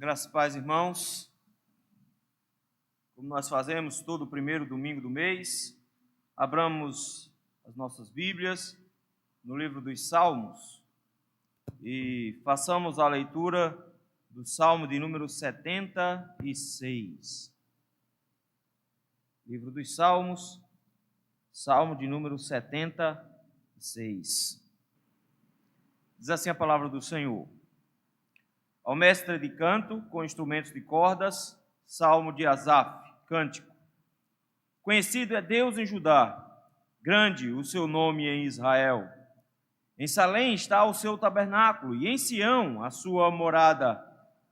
Graças e paz, irmãos. Como nós fazemos todo o primeiro domingo do mês, abramos as nossas Bíblias no livro dos Salmos e façamos a leitura do Salmo de número 76. Livro dos Salmos, Salmo de número 76. Diz assim a palavra do Senhor: ao mestre de canto, com instrumentos de cordas, salmo de Asaf, cântico. Conhecido é Deus em Judá, grande o seu nome em Israel. Em Salém está o seu tabernáculo, e em Sião a sua morada.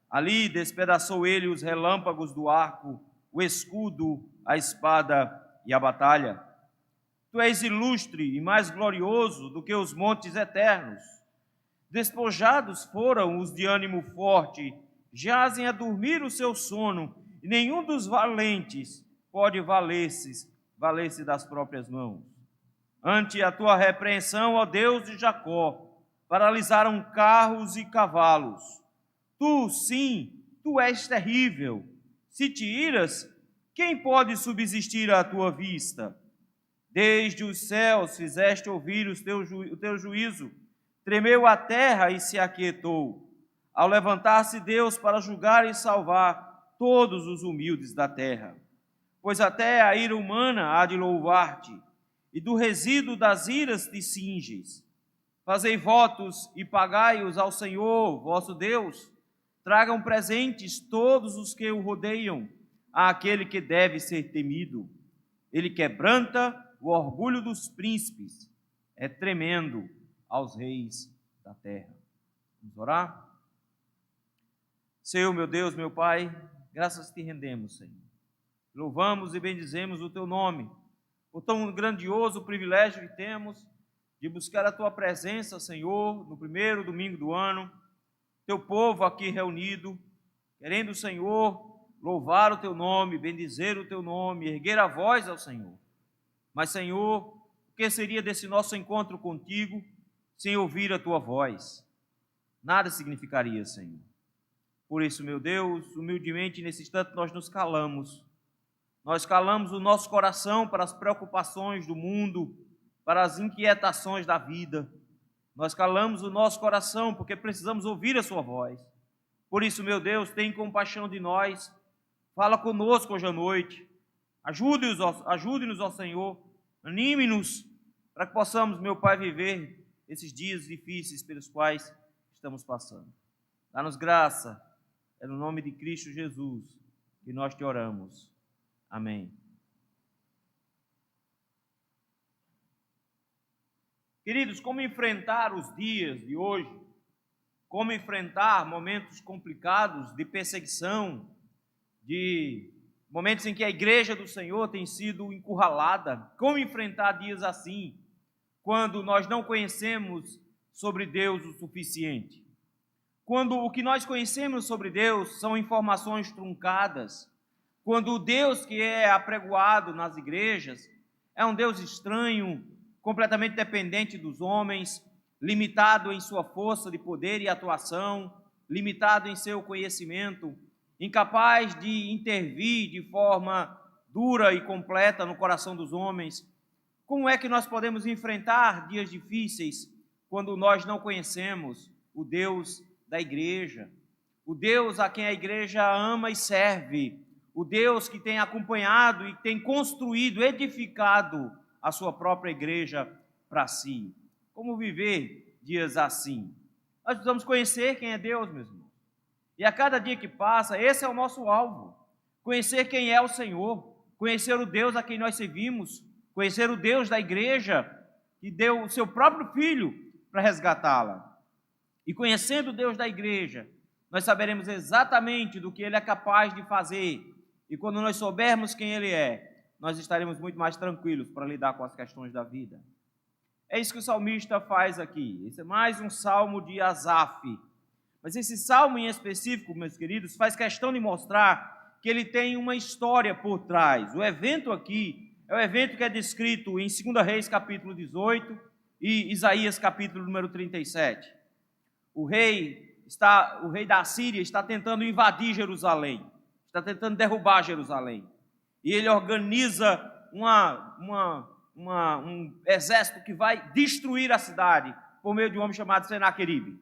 Ali despedaçou ele os relâmpagos do arco, o escudo, a espada e a batalha. Tu és ilustre e mais glorioso do que os montes eternos. Despojados foram os de ânimo forte, jazem a dormir o seu sono, e nenhum dos valentes pode valer-se das próprias mãos. Ante a tua repreensão, ó Deus de Jacó, paralisaram carros e cavalos. Tu, sim, tu és terrível. Se te iras, quem pode subsistir à tua vista? Desde os céus fizeste ouvir o teu juízo. Tremeu a terra e se aquietou, ao levantar-se Deus para julgar e salvar todos os humildes da terra. Pois até a ira humana há de louvar-te, e do resíduo das iras te cinges. Fazei votos e pagai-os ao Senhor, vosso Deus. Tragam presentes todos os que o rodeiam, àquele que deve ser temido. Ele quebranta o orgulho dos príncipes, é tremendo aos reis da terra. Vamos orar? Senhor, meu Deus, meu Pai, graças te rendemos, Senhor. Louvamos e bendizemos o teu nome, por tão grandioso privilégio que temos de buscar a tua presença, Senhor, no primeiro domingo do ano, teu povo aqui reunido, querendo, Senhor, louvar o teu nome, bendizer o teu nome, erguer a voz ao Senhor. Mas, Senhor, o que seria desse nosso encontro contigo sem ouvir a tua voz? Nada significaria, Senhor. Por isso, meu Deus, humildemente nesse instante nós nos calamos. Nós calamos o nosso coração para as preocupações do mundo, para as inquietações da vida. Nós calamos o nosso coração porque precisamos ouvir a sua voz. Por isso, meu Deus, tem compaixão de nós. Fala conosco hoje à noite. Ajude-nos, ó Senhor. Anime-nos para que possamos, meu Pai, viver esses dias difíceis pelos quais estamos passando. Dá-nos graça, é no nome de Cristo Jesus que nós te oramos. Amém. Queridos, como enfrentar os dias de hoje? Como enfrentar momentos complicados de perseguição, de momentos em que a igreja do Senhor tem sido encurralada? Como enfrentar dias assim, quando nós não conhecemos sobre Deus o suficiente? Quando o que nós conhecemos sobre Deus são informações truncadas, quando o Deus que é apregoado nas igrejas é um Deus estranho, completamente dependente dos homens, limitado em sua força de poder e atuação, limitado em seu conhecimento, incapaz de intervir de forma dura e completa no coração dos homens. Como é que nós podemos enfrentar dias difíceis quando nós não conhecemos o Deus da igreja, o Deus a quem a igreja ama e serve, o Deus que tem acompanhado e tem construído, edificado a sua própria igreja para si? Como viver dias assim? Nós precisamos conhecer quem é Deus, meus irmãos. E a cada dia que passa, esse é o nosso alvo. Conhecer quem é o Senhor, conhecer o Deus a quem nós servimos, conhecer o Deus da igreja, que deu o seu próprio Filho para resgatá-la. E conhecendo o Deus da igreja, nós saberemos exatamente do que Ele é capaz de fazer. E quando nós soubermos quem Ele é, nós estaremos muito mais tranquilos para lidar com as questões da vida. É isso que o salmista faz aqui. Esse é mais um salmo de Asaf. Mas esse salmo em específico, meus queridos, faz questão de mostrar que ele tem uma história por trás. O evento aqui é o evento que é descrito em 2 Reis, capítulo 18, e Isaías, capítulo número 37. O rei o rei da Síria está tentando invadir Jerusalém, está tentando derrubar Jerusalém. E ele organiza um exército que vai destruir a cidade por meio de um homem chamado Senaqueribe.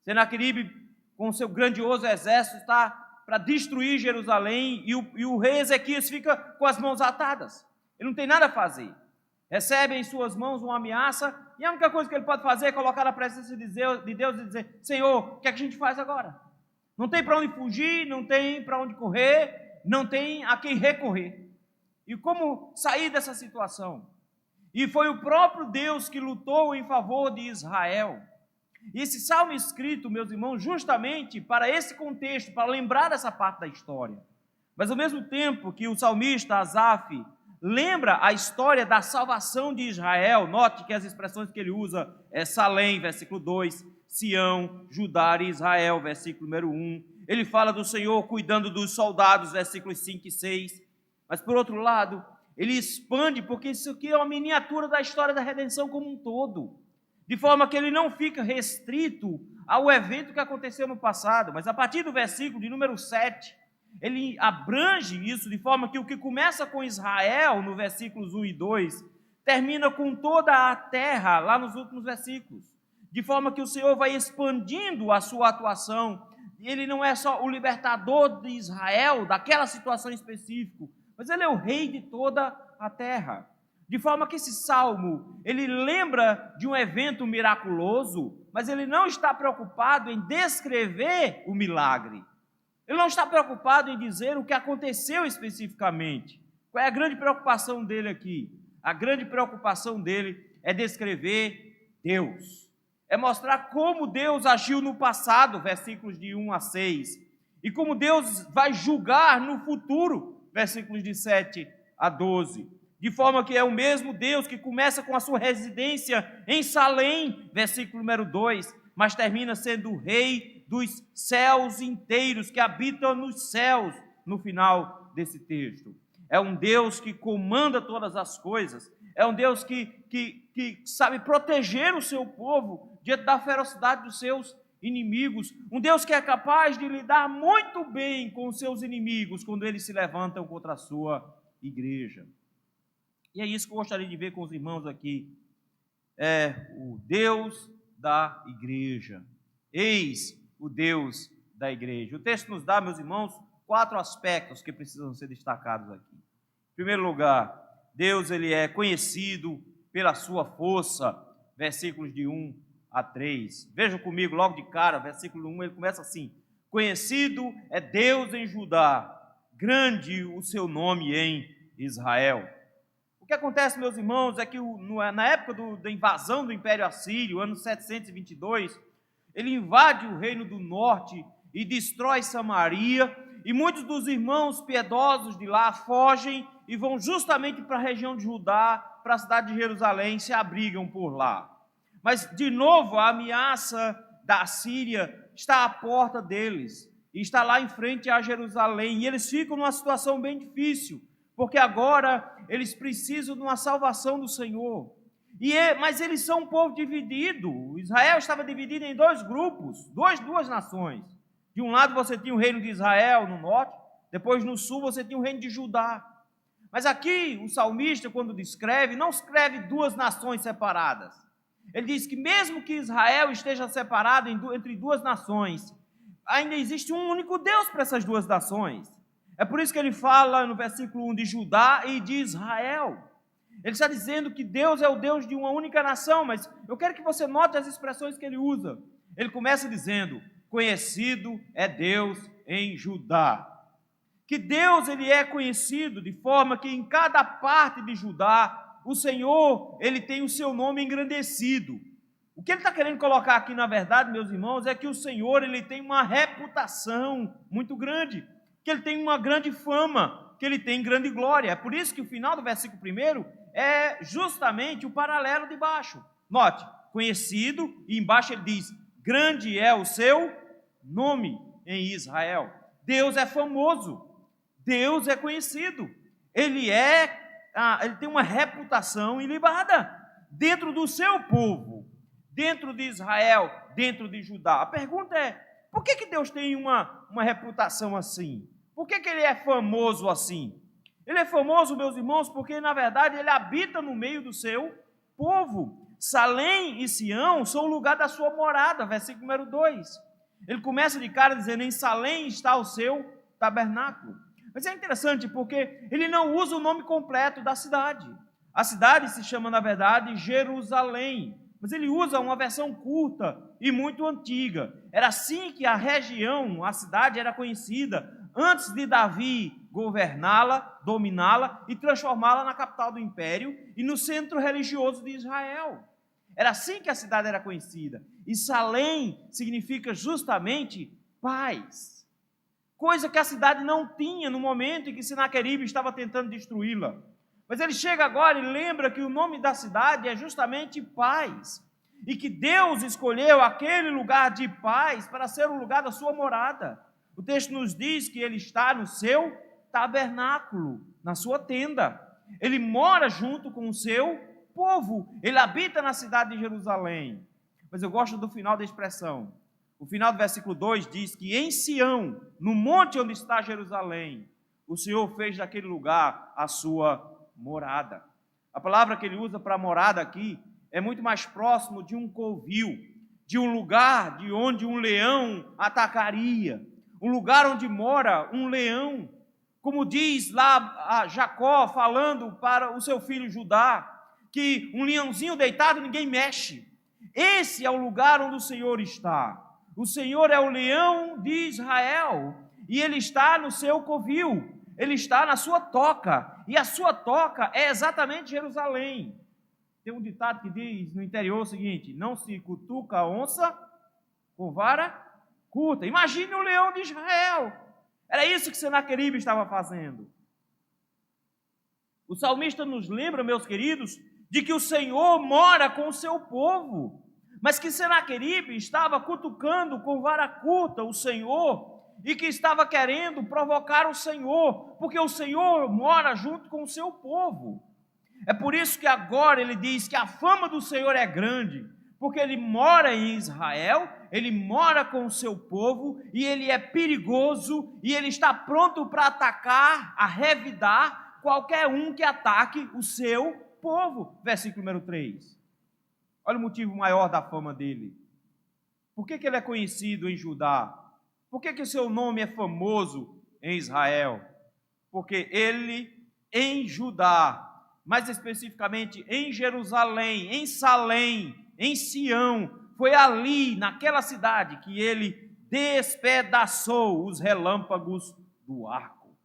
Senaqueribe, com seu grandioso exército, está para destruir Jerusalém e o rei Ezequias fica com as mãos atadas. Ele não tem nada a fazer. Recebe em suas mãos uma ameaça e a única coisa que ele pode fazer é colocar na presença de Deus e dizer: Senhor, o que é que a gente faz agora? Não tem para onde fugir, não tem para onde correr, não tem a quem recorrer. E como sair dessa situação? E foi o próprio Deus que lutou em favor de Israel. E esse salmo escrito, meus irmãos, justamente para esse contexto, para lembrar dessa parte da história. Mas ao mesmo tempo que o salmista Asaf lembra a história da salvação de Israel, note que as expressões que ele usa é Salém, versículo 2, Sião, Judá e Israel, versículo número 1. Ele fala do Senhor cuidando dos soldados, versículos 5 e 6. Mas por outro lado, ele expande, porque isso aqui é uma miniatura da história da redenção como um todo. De forma que ele não fica restrito ao evento que aconteceu no passado, mas a partir do versículo de número 7, ele abrange isso de forma que o que começa com Israel, no versículos 1 e 2, termina com toda a terra, lá nos últimos versículos. De forma que o Senhor vai expandindo a sua atuação. Ele não é só o libertador de Israel, daquela situação específica, mas ele é o rei de toda a terra. De forma que esse salmo, ele lembra de um evento miraculoso, mas ele não está preocupado em descrever o milagre. Ele não está preocupado em dizer o que aconteceu especificamente. Qual é a grande preocupação dele aqui? A grande preocupação dele é descrever Deus. É mostrar como Deus agiu no passado, versículos de 1 a 6, e como Deus vai julgar no futuro, versículos de 7 a 12. De forma que é o mesmo Deus que começa com a sua residência em Salém, versículo número 2, mas termina sendo o rei dos céus inteiros, que habitam nos céus, no final desse texto. É um Deus que comanda todas as coisas, é um Deus que sabe proteger o seu povo diante da ferocidade dos seus inimigos, um Deus que é capaz de lidar muito bem com os seus inimigos quando eles se levantam contra a sua igreja. E é isso que eu gostaria de ver com os irmãos aqui. É o Deus da igreja. Eis o Deus da igreja. O texto nos dá, meus irmãos, 4 aspectos que precisam ser destacados aqui. Em primeiro lugar, Deus ele é conhecido pela sua força, versículos de 1 a 3. Vejam comigo logo de cara, versículo 1, ele começa assim: conhecido é Deus em Judá, grande o seu nome em Israel. O que acontece, meus irmãos, é que na época da invasão do Império Assírio, ano 722, ele invade o reino do norte e destrói Samaria, e muitos dos irmãos piedosos de lá fogem e vão justamente para a região de Judá, para a cidade de Jerusalém, se abrigam por lá. Mas, de novo, a ameaça da Síria está à porta deles, e está lá em frente a Jerusalém, e eles ficam numa situação bem difícil, porque agora eles precisam de uma salvação do Senhor. Mas eles são um povo dividido. Israel estava dividido em 2 grupos, duas nações. De um lado você tinha o reino de Israel no norte, depois no sul você tinha o reino de Judá. Mas aqui o salmista, quando descreve, não escreve 2 nações separadas. Ele diz que mesmo que Israel esteja separado entre 2 nações, ainda existe um único Deus para essas 2 nações. É por isso que ele fala no versículo 1 de Judá e de Israel. Ele está dizendo que Deus é o Deus de uma única nação, mas eu quero que você note as expressões que ele usa. Ele começa dizendo: conhecido é Deus em Judá. Que Deus ele é conhecido de forma que em cada parte de Judá, o Senhor ele tem o seu nome engrandecido. O que ele está querendo colocar aqui, na verdade, meus irmãos, é que o Senhor ele tem uma reputação muito grande, que ele tem uma grande fama, que ele tem grande glória. É por isso que o final do versículo 1 é justamente o paralelo de baixo. Note, conhecido, e embaixo ele diz: grande é o seu nome em Israel. Deus é famoso, Deus é conhecido, ele tem uma reputação ilibada dentro do seu povo, dentro de Israel, dentro de Judá. A pergunta é, por que Deus tem uma reputação assim? Por que ele é famoso assim? Ele é famoso, meus irmãos, porque, na verdade, ele habita no meio do seu povo. Salém e Sião são o lugar da sua morada, versículo número 2. Ele começa de cara dizendo, em Salém está o seu tabernáculo. Mas é interessante porque ele não usa o nome completo da cidade. A cidade se chama, na verdade, Jerusalém, mas ele usa uma versão curta e muito antiga. Era assim que a região, a cidade, era conhecida antes de Davi governá-la, dominá-la e transformá-la na capital do império e no centro religioso de Israel. Era assim que a cidade era conhecida. E Salém significa justamente paz, coisa que a cidade não tinha no momento em que Senaqueribe estava tentando destruí-la. Mas ele chega agora e lembra que o nome da cidade é justamente paz, e que Deus escolheu aquele lugar de paz para ser o lugar da sua morada. O texto nos diz que ele está no seu tabernáculo, na sua tenda. Ele mora junto com o seu povo, ele habita na cidade de Jerusalém. Mas eu gosto do final da expressão. O final do versículo 2 diz que em Sião, no monte onde está Jerusalém, o Senhor fez daquele lugar a sua morada. A palavra que ele usa para morada aqui é muito mais próximo de um covil, de um lugar de onde um leão atacaria, um lugar onde mora um leão, como diz lá a Jacó falando para o seu filho Judá, que um leãozinho deitado ninguém mexe. Esse é o lugar onde o Senhor está. O Senhor é o leão de Israel e ele está no seu covil, ele está na sua toca, e a sua toca é exatamente Jerusalém. Tem um ditado que diz no interior o seguinte: não se cutuca a onça com vara curta. Imagine o leão de Israel. Era isso que Senaqueribe estava fazendo. O salmista nos lembra, meus queridos, de que o Senhor mora com o seu povo, mas que Senaqueribe estava cutucando com vara curta o Senhor e que estava querendo provocar o Senhor, porque o Senhor mora junto com o seu povo. É por isso que agora ele diz que a fama do Senhor é grande, porque ele mora em Israel, ele mora com o seu povo, e ele é perigoso, e ele está pronto para atacar, a revidar qualquer um que ataque o seu povo. Versículo número 3. Olha o motivo maior da fama dele. Por que ele é conhecido em Judá? Por que o seu nome é famoso em Israel? Porque ele, em Judá, mais especificamente em Jerusalém, em Salém, em Sião, foi ali, naquela cidade, que ele despedaçou os relâmpagos do arco.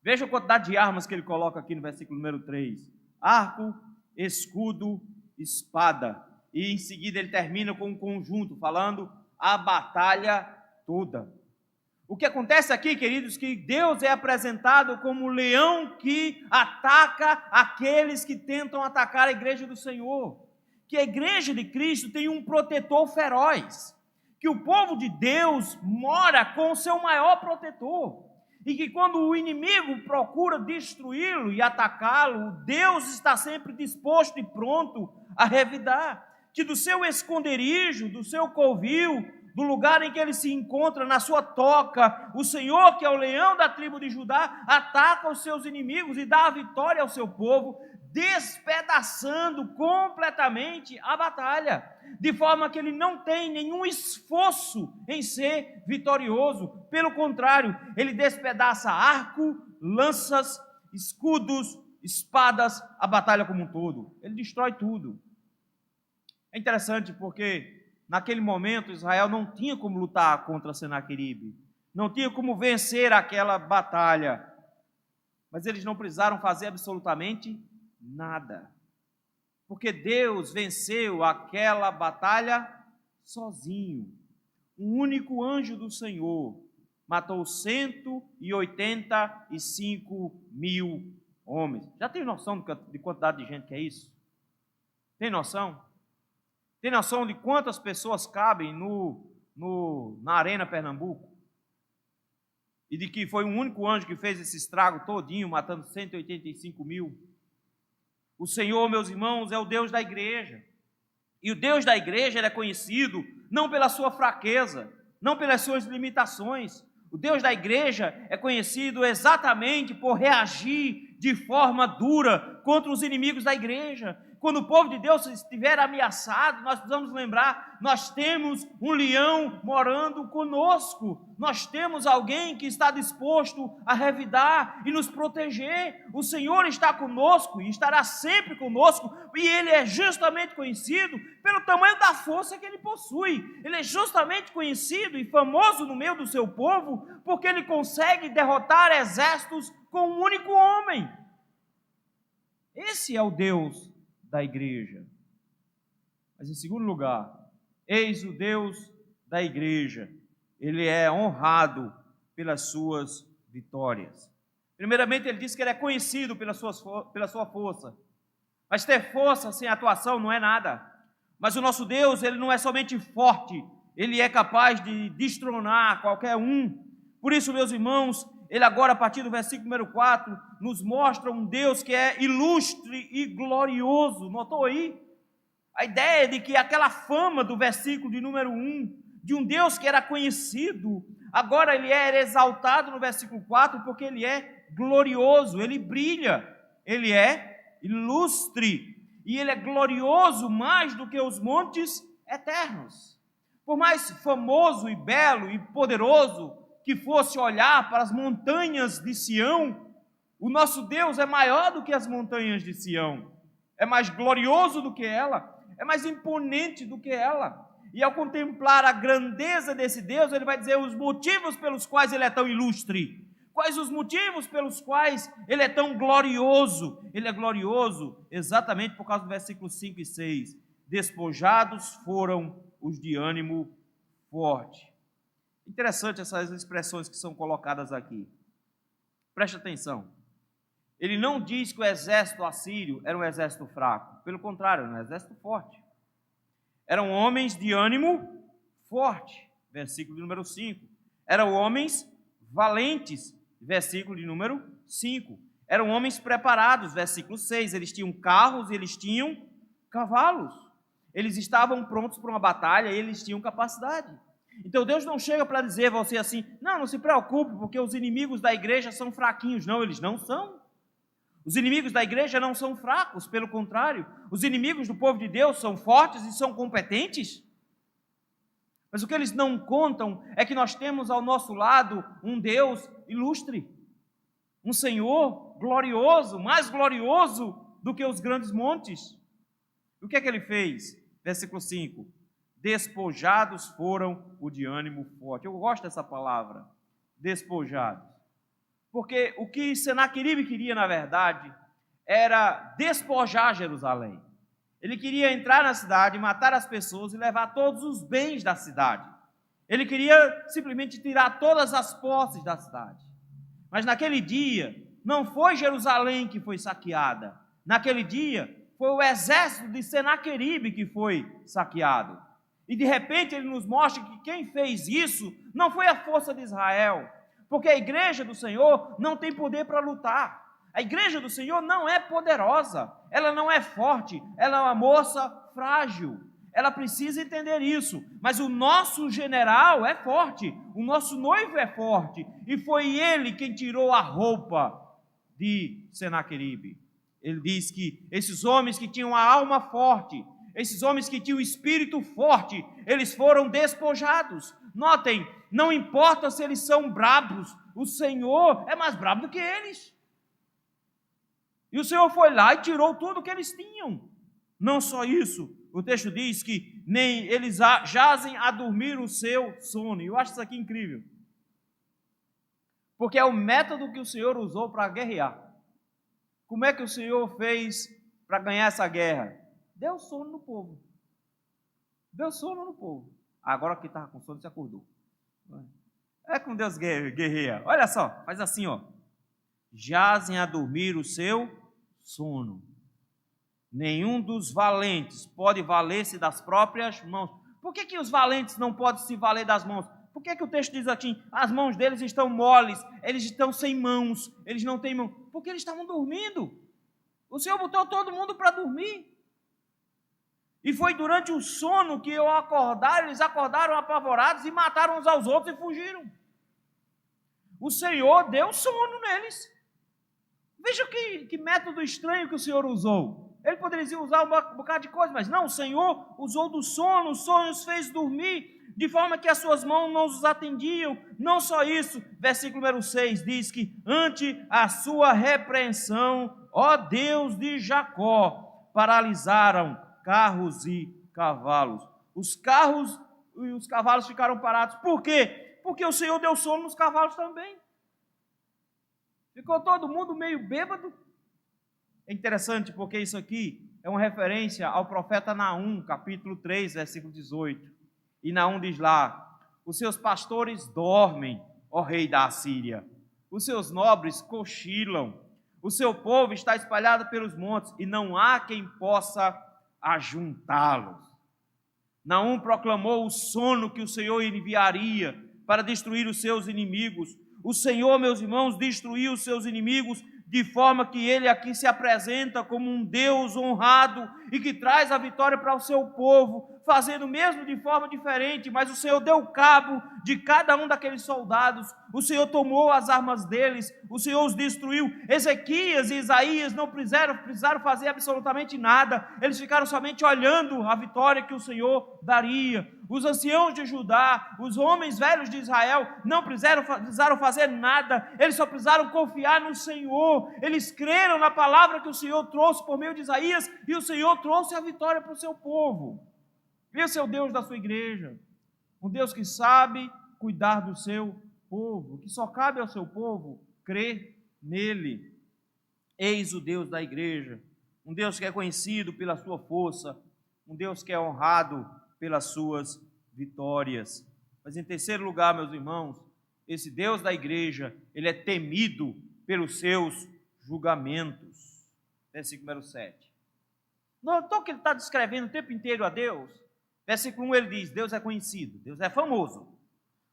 Veja a quantidade de armas que ele coloca aqui no versículo número 3. Arco, escudo, espada. E em seguida ele termina com um conjunto, falando a batalha toda. O que acontece aqui, queridos, que Deus é apresentado como o leão que ataca aqueles que tentam atacar a igreja do Senhor. Que a igreja de Cristo tem um protetor feroz. Que o povo de Deus mora com o seu maior protetor. E que quando o inimigo procura destruí-lo e atacá-lo, Deus está sempre disposto e pronto a revidar. Que do seu esconderijo, do seu covil, do lugar em que ele se encontra, na sua toca, o Senhor, que é o leão da tribo de Judá, ataca os seus inimigos e dá a vitória ao seu povo, despedaçando completamente a batalha, de forma que ele não tem nenhum esforço em ser vitorioso. Pelo contrário, ele despedaça arco, lanças, escudos, espadas, a batalha como um todo. Ele destrói tudo. É interessante porque naquele momento, Israel não tinha como lutar contra Senaqueribe, não tinha como vencer aquela batalha, mas eles não precisaram fazer absolutamente nada, porque Deus venceu aquela batalha sozinho. Um único anjo do Senhor matou 185 mil homens. Já tem noção de quantidade de gente que é isso? Tem noção? Tem noção de quantas pessoas cabem na Arena Pernambuco? E de que foi um único anjo que fez esse estrago todinho, matando 185 mil? O Senhor, meus irmãos, é o Deus da igreja. E o Deus da igreja ele é conhecido não pela sua fraqueza, não pelas suas limitações. O Deus da igreja é conhecido exatamente por reagir de forma dura contra os inimigos da igreja. Quando o povo de Deus estiver ameaçado, nós precisamos lembrar, nós temos um leão morando conosco. Nós temos alguém que está disposto a revidar e nos proteger. O Senhor está conosco e estará sempre conosco, e Ele é justamente conhecido pelo tamanho da força que Ele possui. Ele é justamente conhecido e famoso no meio do seu povo, porque Ele consegue derrotar exércitos com um único homem. Esse é o Deus da igreja. Mas em segundo lugar, eis o Deus da igreja. Ele é honrado pelas suas vitórias. Primeiramente, ele diz que ele é conhecido pela sua força. Mas ter força sem atuação não é nada. Mas o nosso Deus, ele não é somente forte, ele é capaz de destronar qualquer um. Por isso, meus irmãos, ele agora, a partir do versículo número 4, nos mostra um Deus que é ilustre e glorioso. Notou aí? A ideia de que aquela fama do versículo de número 1, de um Deus que era conhecido, agora ele é exaltado no versículo 4, porque ele é glorioso, ele brilha, ele é ilustre, e ele é glorioso mais do que os montes eternos. Por mais famoso e belo e poderoso que fosse olhar para as montanhas de Sião, o nosso Deus é maior do que as montanhas de Sião, é mais glorioso do que ela, é mais imponente do que ela. E ao contemplar a grandeza desse Deus, ele vai dizer os motivos pelos quais ele é tão ilustre. Quais os motivos pelos quais ele é tão glorioso? Ele é glorioso exatamente por causa do versículo 5 e 6. Despojados foram os de ânimo forte. Interessante essas expressões que são colocadas aqui. Preste atenção. Ele não diz que o exército assírio era um exército fraco. Pelo contrário, era um exército forte. Eram homens de ânimo forte. Versículo de número 5. Eram homens valentes. Versículo de número 5. Eram homens preparados. Versículo 6. Eles tinham carros e eles tinham cavalos. Eles estavam prontos para uma batalha e eles tinham capacidade. Então Deus não chega para dizer a você assim, não se preocupe, porque os inimigos da igreja são fraquinhos. Não, eles não são. Os inimigos da igreja não são fracos, pelo contrário, os inimigos do povo de Deus são fortes e são competentes. Mas o que eles não contam é que nós temos ao nosso lado um Deus ilustre, um Senhor glorioso, mais glorioso do que os grandes montes. O que é que ele fez? Versículo 5. Despojados foram o de ânimo forte. Eu gosto dessa palavra, despojados. Porque o que Senaqueribe queria, na verdade, era despojar Jerusalém. Ele queria entrar na cidade, matar as pessoas e levar todos os bens da cidade. Ele queria simplesmente tirar todas as posses da cidade. Mas naquele dia, não foi Jerusalém que foi saqueada. Naquele dia, foi o exército de Senaqueribe que foi saqueado. E de repente ele nos mostra que quem fez isso não foi a força de Israel, porque a igreja do Senhor não tem poder para lutar. A igreja do Senhor não é poderosa, ela não é forte, ela é uma moça frágil. Ela precisa entender isso, mas o nosso general é forte, o nosso noivo é forte, e foi ele quem tirou a roupa de Senaqueribe. Ele diz que esses homens que tinham a alma forte, esses homens que tinham o espírito forte, eles foram despojados. Notem, não importa se eles são brabos, o Senhor é mais brabo do que eles. E o Senhor foi lá e tirou tudo que eles tinham. Não só isso, o texto diz que nem eles jazem a dormir o seu sono. E eu acho isso aqui incrível. Porque é o método que o Senhor usou para guerrear. Como é que o Senhor fez para ganhar essa guerra? Deu sono no povo. Deu sono no povo. Agora que estava com sono, se acordou. É como Deus guerreia. Olha só, faz assim, ó. Jazem a dormir o seu sono. Nenhum dos valentes pode valer-se das próprias mãos. Por que os valentes não podem se valer das mãos? Por que o texto diz assim, as mãos deles estão moles, eles estão sem mãos, eles não têm mãos? Porque eles estavam dormindo. O Senhor botou todo mundo para dormir. E foi durante o sono que eles acordaram apavorados e mataram uns aos outros e fugiram. O Senhor deu sono neles. Veja que método estranho que o Senhor usou. Ele poderia usar um bocado de coisa, mas não, o Senhor usou do sono, o sonho os fez dormir, de forma que as suas mãos não os atendiam. Não só isso, versículo número 6 diz que ante a sua repreensão, ó Deus de Jacó, paralisaram carros e cavalos. Os carros e os cavalos ficaram parados. Por quê? Porque o Senhor deu sono nos cavalos também. Ficou todo mundo meio bêbado. É interessante porque isso aqui é uma referência ao profeta Naum, capítulo 3, versículo 18. E Naum diz lá: os seus pastores dormem, ó rei da Assíria. Os seus nobres cochilam. O seu povo está espalhado pelos montes e não há quem possa ajuntá-los. Naum proclamou o sono que o Senhor enviaria para destruir os seus inimigos. O Senhor, meus irmãos, destruiu os seus inimigos de forma que ele aqui se apresenta como um Deus honrado e que traz a vitória para o seu povo, fazendo mesmo de forma diferente, mas o Senhor deu cabo de cada um daqueles soldados, o Senhor tomou as armas deles, o Senhor os destruiu. Ezequias e Isaías não precisaram fazer absolutamente nada, eles ficaram somente olhando a vitória que o Senhor daria. Os anciãos de Judá, os homens velhos de Israel, não precisaram fazer nada, eles só precisaram confiar no Senhor, eles creram na palavra que o Senhor trouxe por meio de Isaías, e o Senhor trouxe a vitória para o seu povo. Esse é o Deus da sua igreja, um Deus que sabe cuidar do seu povo, que só cabe ao seu povo crer nele. Eis o Deus da igreja, um Deus que é conhecido pela sua força, um Deus que é honrado pelas suas vitórias. Mas em terceiro lugar, meus irmãos, esse Deus da igreja, ele é temido pelos seus julgamentos. Versículo número 7. Notou que ele está descrevendo o tempo inteiro a Deus? Versículo 1 ele diz, Deus é conhecido, Deus é famoso.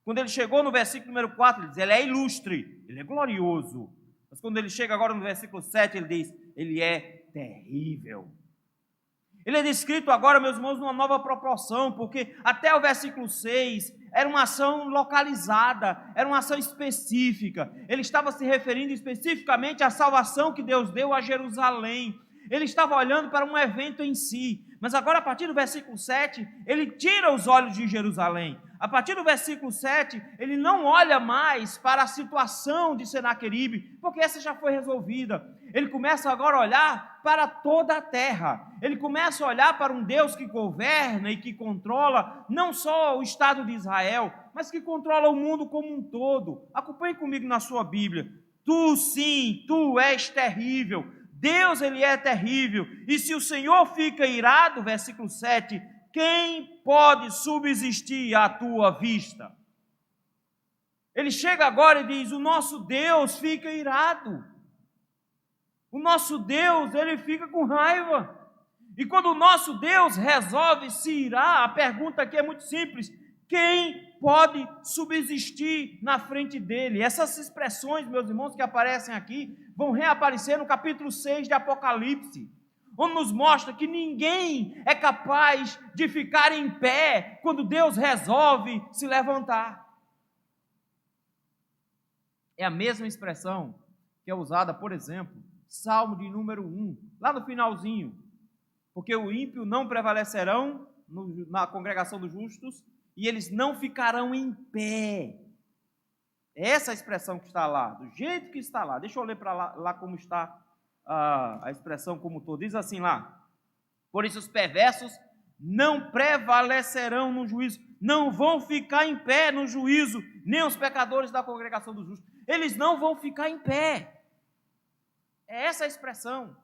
Quando ele chegou no versículo número 4, ele diz, ele é ilustre, ele é glorioso. Mas quando ele chega agora no versículo 7, ele diz, ele é terrível. Ele é descrito agora, meus irmãos, numa nova proporção, porque até o versículo 6 era uma ação localizada, era uma ação específica. Ele estava se referindo especificamente à salvação que Deus deu a Jerusalém. Ele estava olhando para um evento em si. Mas agora, a partir do versículo 7, ele tira os olhos de Jerusalém. A partir do versículo 7, ele não olha mais para a situação de Senaqueribe, porque essa já foi resolvida. Ele começa agora a olhar para toda a terra. Ele começa a olhar para um Deus que governa e que controla não só o Estado de Israel, mas que controla o mundo como um todo. Acompanhe comigo na sua Bíblia. Tu sim, tu és terrível. Deus, ele é terrível. E se o Senhor fica irado, versículo 7, quem pode subsistir à tua vista? Ele chega agora e diz, o nosso Deus fica irado. O nosso Deus, ele fica com raiva. E quando o nosso Deus resolve se irar, a pergunta aqui é muito simples: quem pode subsistir na frente dele? Essas expressões, meus irmãos, que aparecem aqui, vão reaparecer no capítulo 6 de Apocalipse, onde nos mostra que ninguém é capaz de ficar em pé quando Deus resolve se levantar. É a mesma expressão que é usada, por exemplo, Salmo de número 1, lá no finalzinho, porque o ímpio não prevalecerão na congregação dos justos, e eles não ficarão em pé. É essa a expressão que está lá, do jeito que está lá. Deixa eu ler para lá como está a expressão como todo. Diz assim lá: por isso os perversos não prevalecerão no juízo, não vão ficar em pé no juízo, nem os pecadores da congregação dos justos. Eles não vão ficar em pé. É essa a expressão.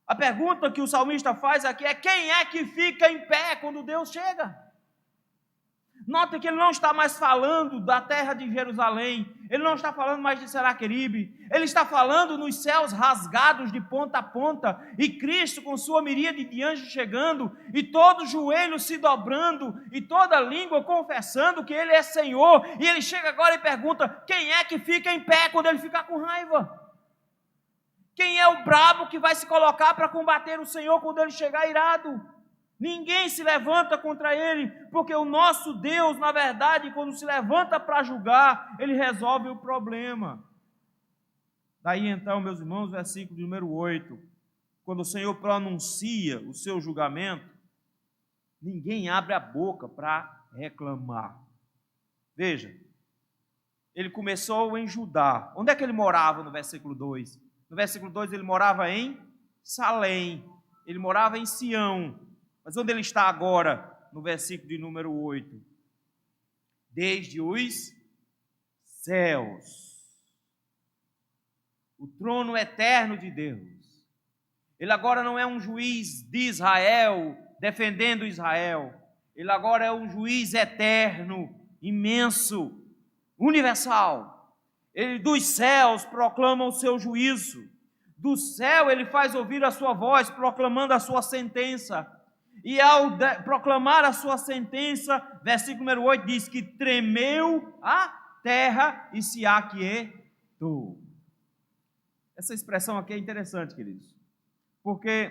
A pergunta que o salmista faz aqui é: quem é que fica em pé quando Deus chega? Nota que ele não está mais falando da terra de Jerusalém, ele não está falando mais de Senaqueribe, ele está falando nos céus rasgados de ponta a ponta, e Cristo com sua miríade de anjos chegando, e todo joelho se dobrando, e toda língua confessando que Ele é Senhor, e ele chega agora e pergunta: quem é que fica em pé quando ele ficar com raiva? Quem é o brabo que vai se colocar para combater o Senhor quando ele chegar irado? Ninguém se levanta contra ele, porque o nosso Deus, na verdade, quando se levanta para julgar, ele resolve o problema. Daí então, meus irmãos, versículo número 8, quando o Senhor pronuncia o seu julgamento, ninguém abre a boca para reclamar. Veja, ele começou em Judá. Onde é que ele morava no versículo 2? No versículo 2 ele morava em Salém, ele morava em Sião. Mas onde ele está agora? No versículo de número 8. Desde os céus. O trono eterno de Deus. Ele agora não é um juiz de Israel, defendendo Israel. Ele agora é um juiz eterno, imenso, universal. Ele dos céus proclama o seu juízo. Do céu ele faz ouvir a sua voz, proclamando a sua sentença. E ao proclamar a sua sentença, versículo número 8 diz que tremeu a terra e se aquietou. Essa expressão aqui é interessante, queridos, porque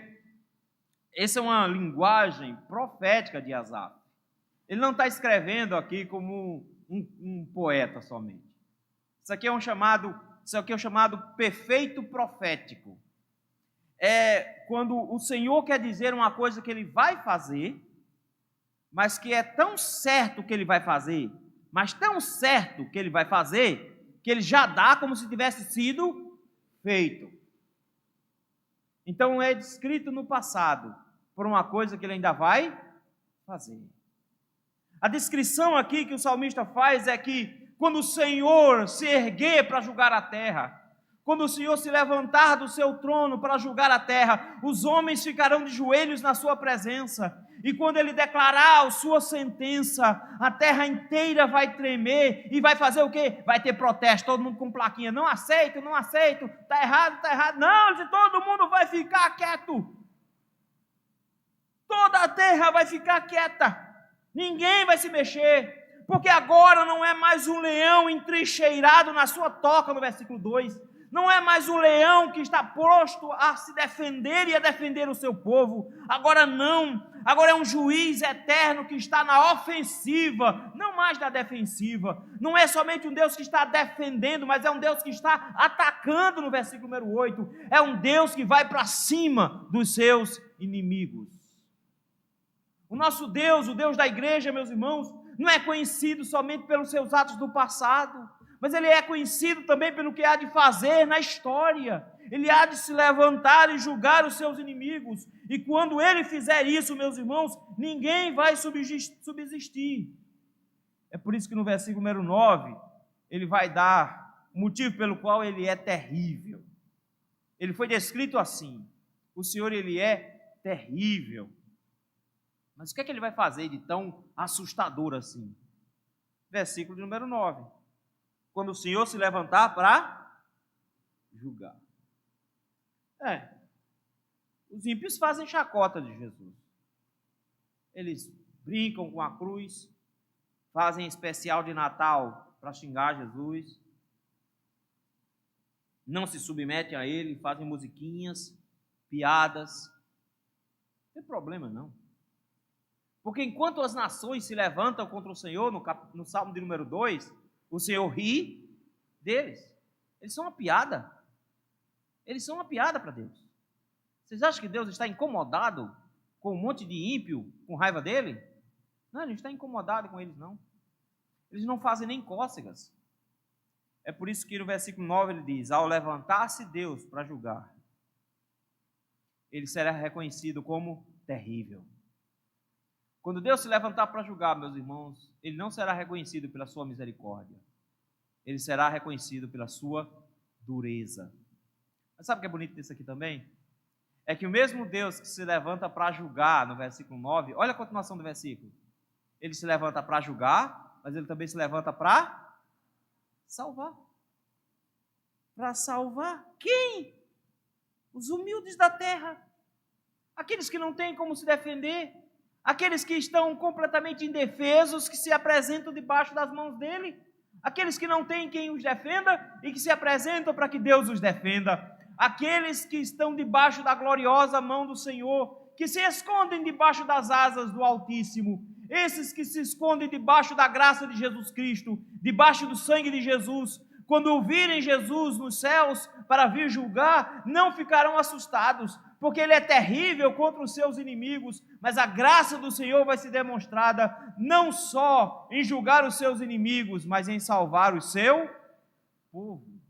essa é uma linguagem profética de Asaf. Ele não está escrevendo aqui como um poeta somente. Isso aqui é um chamado perfeito profético. É quando o Senhor quer dizer uma coisa que Ele vai fazer, mas que é tão certo que Ele vai fazer, mas tão certo que Ele vai fazer, que Ele já dá como se tivesse sido feito. Então é descrito no passado por uma coisa que Ele ainda vai fazer. A descrição aqui que o salmista faz é que quando o Senhor se erguer para julgar a terra, quando o Senhor se levantar do seu trono para julgar a terra, os homens ficarão de joelhos na sua presença. E quando ele declarar a sua sentença, a terra inteira vai tremer e vai fazer o quê? Vai ter protesto, todo mundo com plaquinha, não aceito, está errado. Não, todo mundo vai ficar quieto. Toda a terra vai ficar quieta. Ninguém vai se mexer, porque agora não é mais um leão entrincheirado na sua toca, no versículo 2. Não é mais um leão que está posto a se defender e a defender o seu povo. Agora não. Agora é um juiz eterno que está na ofensiva, não mais na defensiva. Não é somente um Deus que está defendendo, mas é um Deus que está atacando no versículo número 8. É um Deus que vai para cima dos seus inimigos. O nosso Deus, o Deus da igreja, meus irmãos, não é conhecido somente pelos seus atos do passado, mas Ele é conhecido também pelo que há de fazer na história. Ele há de se levantar e julgar os seus inimigos. E quando Ele fizer isso, meus irmãos, ninguém vai subsistir. É por isso que no versículo número 9, Ele vai dar o motivo pelo qual Ele é terrível. Ele foi descrito assim: o Senhor, Ele é terrível. Mas o que é que Ele vai fazer de tão assustador assim? Versículo número 9. Quando o Senhor se levantar para julgar. Os ímpios fazem chacota de Jesus. Eles brincam com a cruz, fazem especial de Natal para xingar Jesus, não se submetem a Ele, fazem musiquinhas, piadas. Não tem problema não. Porque enquanto as nações se levantam contra o Senhor, no Salmo de número 2, o Senhor ri deles. Eles são uma piada. Eles são uma piada para Deus. Vocês acham que Deus está incomodado com um monte de ímpio com raiva dele? Não, Ele não está incomodado com eles, não. Eles não fazem nem cócegas. É por isso que no versículo 9 ele diz: ao levantar-se Deus para julgar, Ele será reconhecido como terrível. Quando Deus se levantar para julgar, meus irmãos, Ele não será reconhecido pela sua misericórdia. Ele será reconhecido pela sua dureza. Mas sabe o que é bonito disso aqui também? É que o mesmo Deus que se levanta para julgar, no versículo 9, olha a continuação do versículo. Ele se levanta para julgar, mas Ele também se levanta para salvar. Para salvar quem? Os humildes da terra. Aqueles que não têm como se defender. Aqueles que estão completamente indefesos, que se apresentam debaixo das mãos dele, aqueles que não têm quem os defenda e que se apresentam para que Deus os defenda, aqueles que estão debaixo da gloriosa mão do Senhor, que se escondem debaixo das asas do Altíssimo, esses que se escondem debaixo da graça de Jesus Cristo, debaixo do sangue de Jesus, quando ouvirem Jesus nos céus para vir julgar, não ficarão assustados, porque Ele é terrível contra os seus inimigos, mas a graça do Senhor vai ser demonstrada não só em julgar os seus inimigos, mas em salvar o seu povo.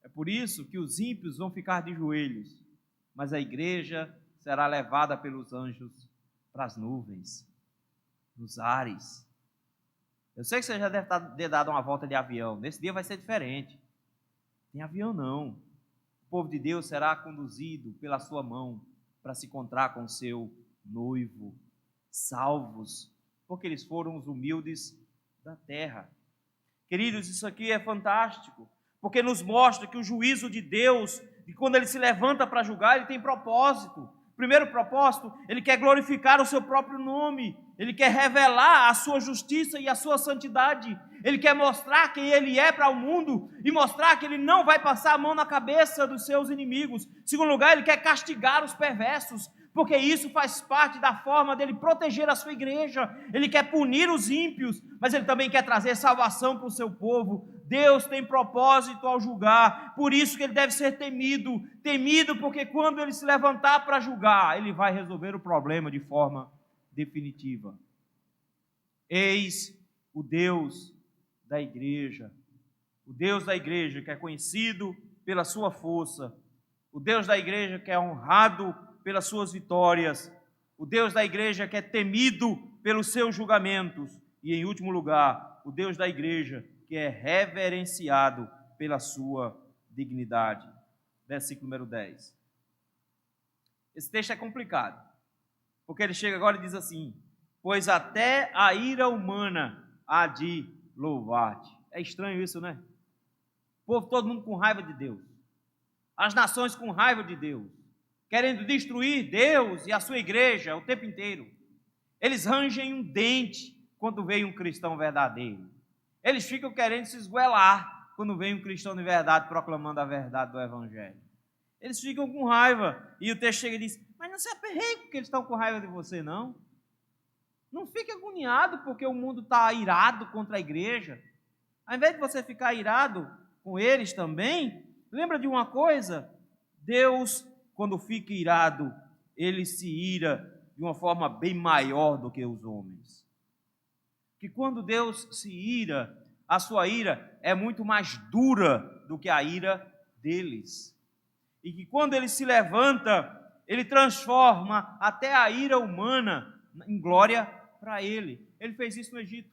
É por isso que os ímpios vão ficar de joelhos, mas a igreja será levada pelos anjos para as nuvens, nos ares. Eu sei que você já deve ter dado uma volta de avião. Nesse dia vai ser diferente. Tem avião não. O povo de Deus será conduzido pela sua mão para se encontrar com o seu noivo, salvos, porque eles foram os humildes da terra. Queridos, isso aqui é fantástico, porque nos mostra que o juízo de Deus, e quando Ele se levanta para julgar, Ele tem propósito. Primeiro propósito, Ele quer glorificar o seu próprio nome, Ele quer revelar a sua justiça e a sua santidade, Ele quer mostrar quem Ele é para o mundo e mostrar que Ele não vai passar a mão na cabeça dos seus inimigos. Em segundo lugar, Ele quer castigar os perversos, porque isso faz parte da forma dele proteger a sua igreja. Ele quer punir os ímpios, mas Ele também quer trazer salvação para o seu povo. Deus tem propósito ao julgar, por isso que Ele deve ser temido, porque quando Ele se levantar para julgar, Ele vai resolver o problema de forma definitiva. Eis o Deus da igreja, o Deus da igreja que é conhecido pela sua força, o Deus da igreja que é honrado pelas suas vitórias, o Deus da igreja que é temido pelos seus julgamentos e, em último lugar, o Deus da igreja que é reverenciado pela sua dignidade. Versículo número 10. Esse texto é complicado, porque ele chega agora e diz assim: pois até a ira humana há de louvar-te. É estranho isso, né? O povo, todo mundo com raiva de Deus, as nações com raiva de Deus, querendo destruir Deus e a sua igreja o tempo inteiro. Eles rangem um dente quando vem um cristão verdadeiro. Eles ficam querendo se esguelar quando vem um cristão de verdade proclamando a verdade do Evangelho. Eles ficam com raiva. E o texto chega e diz: mas não se aperreie porque eles estão com raiva de você, não. Não fique agoniado porque o mundo está irado contra a igreja. Ao invés de você ficar irado com eles também, lembra de uma coisa: Deus, quando fica irado, Ele se ira de uma forma bem maior do que os homens. Que quando Deus se ira, a sua ira é muito mais dura do que a ira deles. E que quando Ele se levanta, Ele transforma até a ira humana em glória para Ele. Ele fez isso no Egito.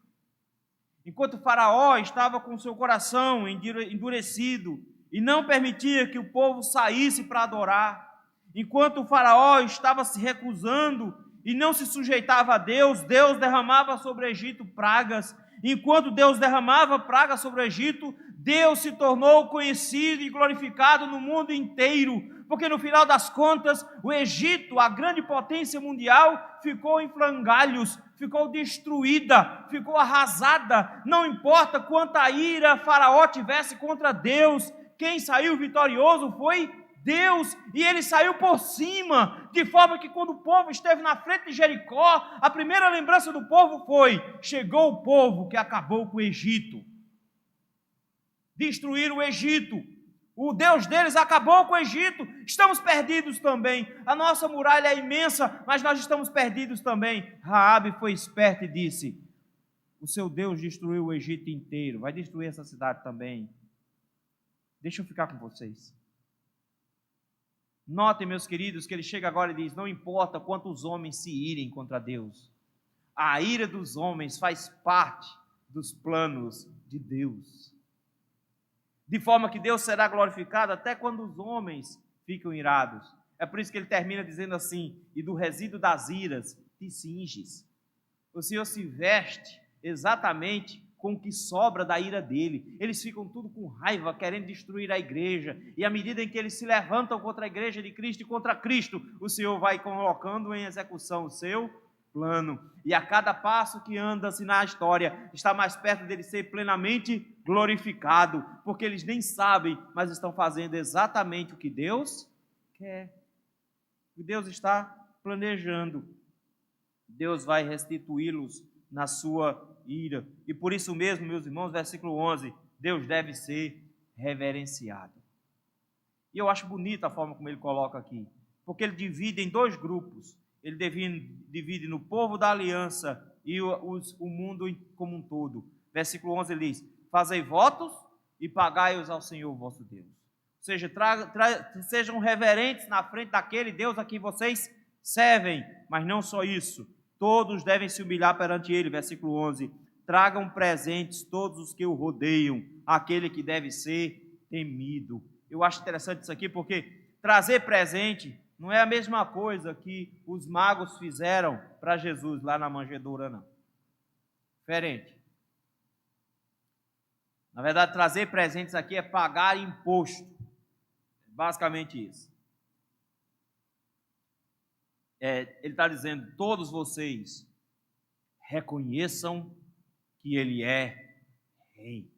Enquanto o faraó estava com seu coração endurecido e não permitia que o povo saísse para adorar, enquanto o faraó estava se recusando e não se sujeitava a Deus, Deus derramava sobre o Egito pragas. Enquanto Deus derramava pragas sobre o Egito, Deus se tornou conhecido e glorificado no mundo inteiro, porque no final das contas, o Egito, a grande potência mundial, ficou em frangalhos, ficou destruída, ficou arrasada. Não importa quanta ira Faraó tivesse contra Deus, quem saiu vitorioso foi Deus, e Ele saiu por cima, de forma que quando o povo esteve na frente de Jericó, a primeira lembrança do povo foi: chegou o povo que acabou com o Egito, destruíram o Egito, o Deus deles acabou com o Egito, estamos perdidos também, a nossa muralha é imensa, mas nós estamos perdidos também. Raabe foi esperta e disse: o seu Deus destruiu o Egito inteiro, vai destruir essa cidade também. Deixa eu ficar com vocês. Notem, meus queridos, que ele chega agora e diz: não importa quantos homens se irem contra Deus, a ira dos homens faz parte dos planos de Deus, de forma que Deus será glorificado até quando os homens ficam irados. É por isso que ele termina dizendo assim: e do resíduo das iras te cinges. O Senhor se veste exatamente com o que sobra da ira dele. Eles ficam tudo com raiva, querendo destruir a igreja, e à medida em que eles se levantam contra a igreja de Cristo e contra Cristo, o Senhor vai colocando em execução o seu plano, e a cada passo que anda-se na história, está mais perto dele ser plenamente glorificado, porque eles nem sabem, mas estão fazendo exatamente o que Deus quer. que Deus está planejando. Deus vai restituí-los na sua ira. E por isso mesmo, meus irmãos, versículo 11, Deus deve ser reverenciado. E eu acho bonita a forma como ele coloca aqui, porque ele divide em dois grupos. Ele divide no povo da aliança e o mundo como um todo. Versículo 11 ele diz: fazei votos e pagai-os ao Senhor vosso Deus. Ou seja, sejam reverentes na frente daquele Deus a quem vocês servem. Mas não só isso, todos devem se humilhar perante ele. Versículo 11: tragam presentes todos os que o rodeiam, aquele que deve ser temido. Eu acho interessante isso aqui, porque trazer presente não é a mesma coisa que os magos fizeram para Jesus lá na manjedoura, não. Diferente. Na verdade, trazer presentes aqui é pagar imposto. Basicamente isso. Ele está dizendo, todos vocês reconheçam que ele é rei.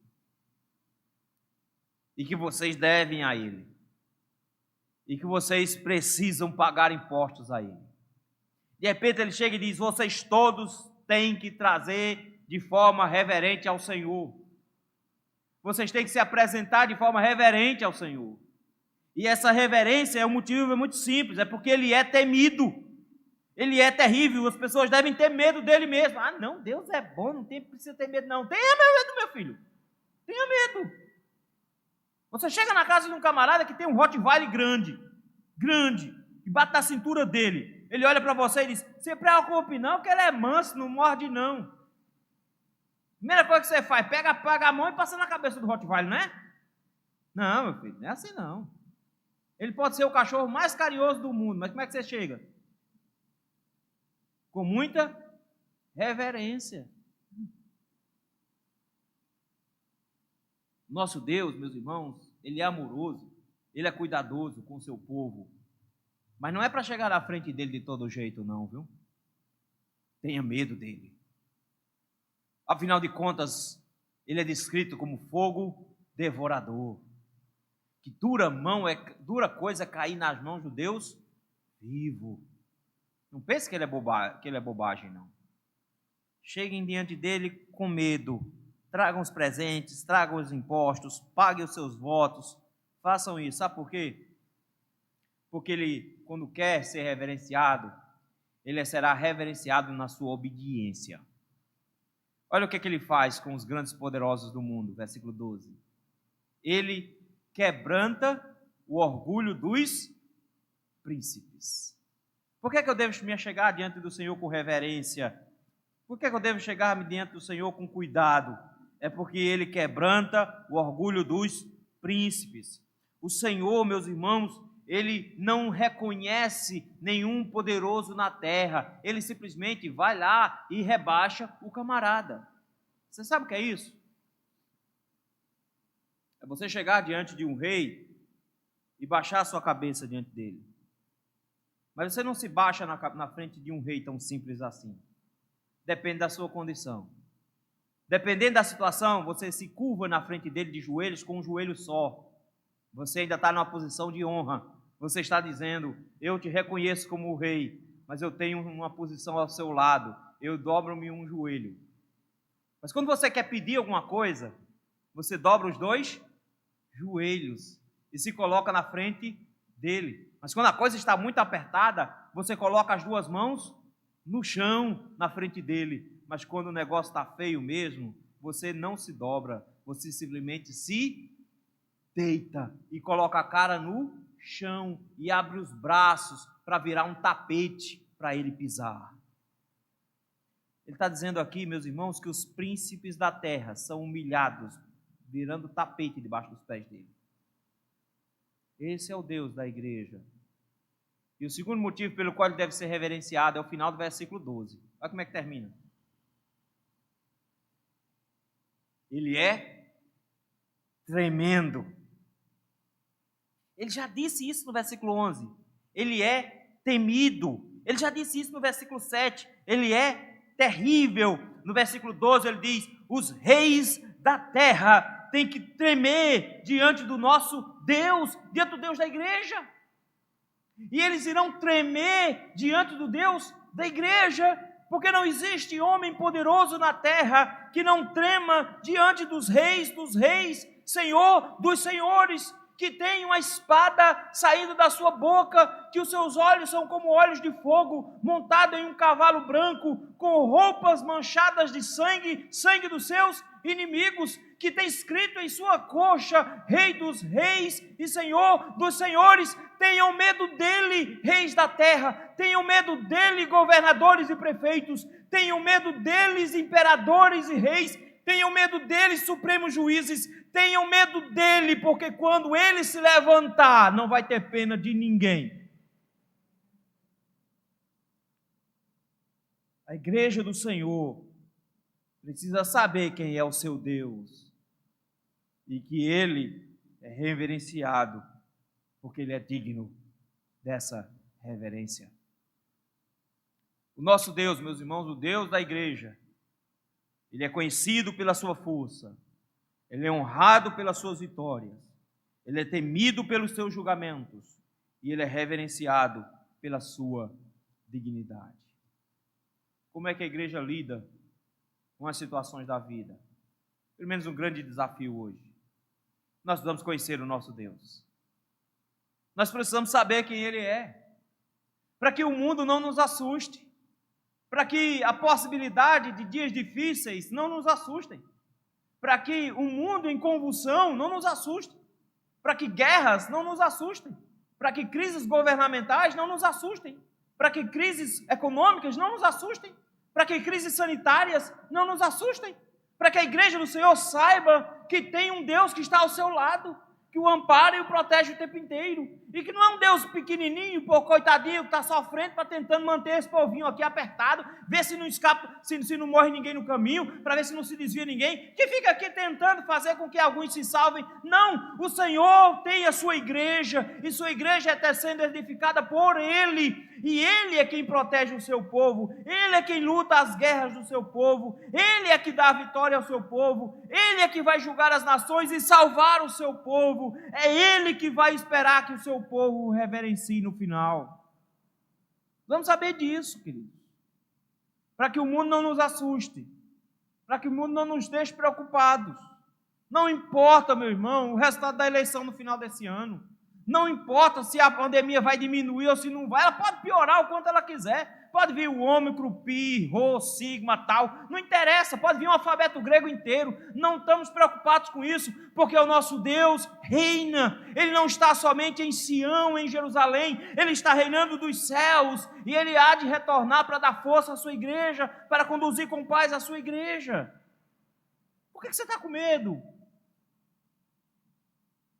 E que vocês devem a ele. E que vocês precisam pagar impostos a ele. De repente ele chega e diz, vocês todos têm que trazer de forma reverente ao Senhor. Vocês têm que se apresentar de forma reverente ao Senhor. E essa reverência, o motivo é muito simples, é porque ele é temido. Ele é terrível, as pessoas devem ter medo dele mesmo. Ah, não, Deus é bom, não precisa ter medo não. Tenha medo, meu filho. Tenha medo. Você chega na casa de um camarada que tem um Rottweiler grande, que bate na cintura dele. Ele olha para você e diz, se preocupe não, que ele é manso, não morde não. Primeira coisa que você faz, pega a mão e passa na cabeça do Rottweiler, não é? Não, meu filho, não é assim não. Ele pode ser o cachorro mais carinhoso do mundo, mas como é que você chega? Com muita reverência. Nosso Deus, meus irmãos, ele é amoroso, ele é cuidadoso com o seu povo. Mas não é para chegar à frente dele de todo jeito não, viu? Tenha medo dele. Afinal de contas, ele é descrito como fogo devorador. Que dura coisa cair nas mãos do Deus vivo. Não pense que ele é bobagem, não. Cheguem diante dele com medo. Tragam os presentes, tragam os impostos, paguem os seus votos. Façam isso. Sabe por quê? Porque ele, quando quer ser reverenciado, ele será reverenciado na sua obediência. Olha o que ele faz com os grandes poderosos do mundo, versículo 12. Ele quebranta o orgulho dos príncipes. Por que eu devo me chegar diante do Senhor com reverência? Por que eu devo chegar diante do Senhor com cuidado? É porque ele quebranta o orgulho dos príncipes. O Senhor, meus irmãos, ele não reconhece nenhum poderoso na terra. Ele simplesmente vai lá e rebaixa o camarada. Você sabe o que é isso? É você chegar diante de um rei e baixar a sua cabeça diante dele. Mas você não se baixa na frente de um rei tão simples assim. Depende da sua condição. Dependendo da situação, você se curva na frente dele de joelhos com um joelho só. Você ainda está numa posição de honra. Você está dizendo, eu te reconheço como o rei, mas eu tenho uma posição ao seu lado. Eu dobro-me um joelho. Mas quando você quer pedir alguma coisa, você dobra os dois joelhos e se coloca na frente dele. Mas quando a coisa está muito apertada, você coloca as duas mãos no chão, na frente dele. Mas quando o negócio está feio mesmo, você não se dobra, você simplesmente se deita e coloca a cara no chão e abre os braços para virar um tapete para ele pisar. Ele está dizendo aqui, meus irmãos, que os príncipes da terra são humilhados, virando tapete debaixo dos pés dele. Esse é o Deus da igreja. E o segundo motivo pelo qual ele deve ser reverenciado é o final do versículo 12. Olha como é que termina. Ele é tremendo. Ele já disse isso no versículo 11. Ele é temido. Ele já disse isso no versículo 7. Ele é terrível. No versículo 12 ele diz, os reis da terra têm que tremer diante do nosso Deus, diante do Deus da igreja. E eles irão tremer diante do Deus da igreja, porque não existe homem poderoso na terra que não trema diante dos reis, Senhor dos senhores, que tem uma espada saindo da sua boca, que os seus olhos são como olhos de fogo, montado em um cavalo branco, com roupas manchadas de sangue, sangue dos seus inimigos, que tem escrito em sua coxa, Rei dos reis e Senhor dos senhores. Tenham medo dele, reis da terra, tenham medo dele, governadores e prefeitos, tenham medo deles, imperadores e reis, tenham medo deles, supremos juízes, tenham medo dele, porque quando ele se levantar, não vai ter pena de ninguém. A igreja do Senhor precisa saber quem é o seu Deus e que ele é reverenciado, porque ele é digno dessa reverência. O nosso Deus, meus irmãos, o Deus da igreja, ele é conhecido pela sua força, ele é honrado pelas suas vitórias, ele é temido pelos seus julgamentos e ele é reverenciado pela sua dignidade. Como é que a igreja lida com as situações da vida? Pelo menos um grande desafio hoje. Nós precisamos conhecer o nosso Deus. Nós precisamos saber quem ele é, para que o mundo não nos assuste, para que a possibilidade de dias difíceis não nos assustem, para que o mundo em convulsão não nos assuste, para que guerras não nos assustem, para que crises governamentais não nos assustem, para que crises econômicas não nos assustem, para que crises sanitárias não nos assustem, para que a igreja do Senhor saiba que tem um Deus que está ao seu lado, que o ampara e o protege o tempo inteiro, e que não é um Deus pequenininho, pô, coitadinho, que está sofrendo para tentando manter esse povinho aqui apertado, ver se não escapa, se não morre ninguém no caminho, para ver se não se desvia ninguém, que fica aqui tentando fazer com que alguns se salvem. Não, o Senhor tem a sua igreja, e sua igreja está sendo edificada por Ele, e Ele é quem protege o seu povo, Ele é quem luta as guerras do seu povo, Ele é que dá a vitória ao seu povo, Ele é que vai julgar as nações e salvar o seu povo, é Ele que vai esperar que o seu povo o reverencie no final. Vamos saber disso, queridos, para que o mundo não nos assuste, para que o mundo não nos deixe preocupados. Não importa, meu irmão, o resultado da eleição no final desse ano. Não importa se a pandemia vai diminuir ou se não vai, ela pode piorar o quanto ela quiser. Pode vir o ômicron, pi, rho, sigma, tal, não interessa, pode vir um alfabeto grego inteiro. Não estamos preocupados com isso, porque o nosso Deus reina. Ele não está somente em Sião, em Jerusalém, Ele está reinando dos céus, e Ele há de retornar para dar força à sua igreja, para conduzir com paz a sua igreja. Por que você está com medo?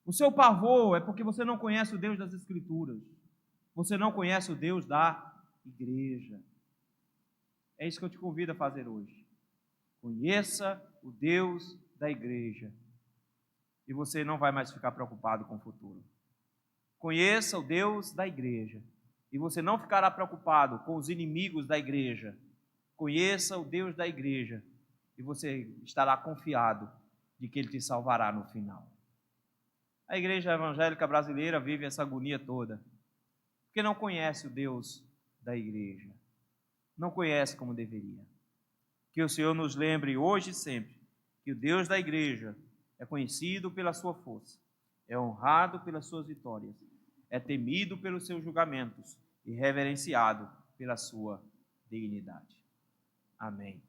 O seu pavor é porque você não conhece o Deus das Escrituras. Você não conhece o Deus da igreja. É isso que eu te convido a fazer hoje. Conheça o Deus da igreja. E você não vai mais ficar preocupado com o futuro. Conheça o Deus da igreja. E você não ficará preocupado com os inimigos da igreja. Conheça o Deus da igreja. E você estará confiado de que Ele te salvará no final. A igreja evangélica brasileira vive essa agonia toda, porque não conhece o Deus da igreja, não conhece como deveria. Que o Senhor nos lembre hoje e sempre que o Deus da igreja é conhecido pela sua força, é honrado pelas suas vitórias, é temido pelos seus julgamentos e reverenciado pela sua dignidade. Amém.